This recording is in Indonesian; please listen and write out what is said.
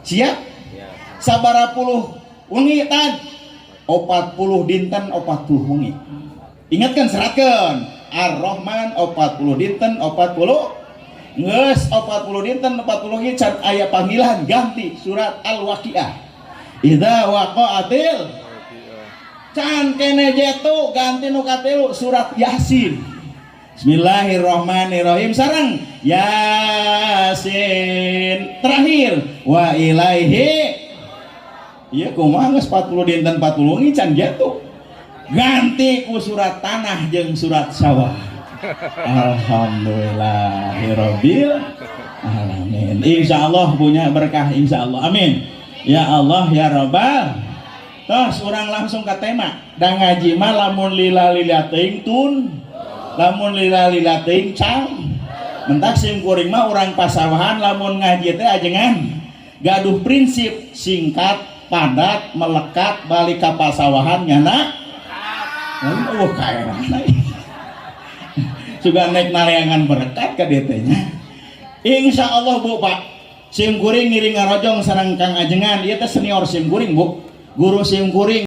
siap sabaraha puluh wengi tad 40 dinten 40 wengi ingatkan seratkeun Ar-Rahman 40 dinten 40 geus 40 dinten 40 wengi can aya panggilan ganti surat Al-Waqiah idza waqa'atil can kene jatuh ganti nu katilu surat Yasin. Bismillahirrahmanirrahim sareng Yasin terakhir wa ilaihi ieu kumaha geus 40 dinten 40 wengi can jatuh ganti ku surat Tanah jeung surat Sawah. Alhamdulillahirabbil alamin. Insyaallah punya berkah insyaallah. Amin. Ya Allah ya Rabbal. Tos urang langsung ke tema da ngaji mah lamun lila teuing tun lamun lila teuing cang mentak sim kuring mah urang pasawahan lamun ngaji teh ajengan gaduh prinsip singkat padat melekat balik ka pasawahan nyana kaerana juga naik naleangan berkat ka dieu teh nya insyaallah Bu Pak sim kuring ngiring ngarojong sareng Kang Ajengan ieu teh senior sim kuring Bu guru sim kuring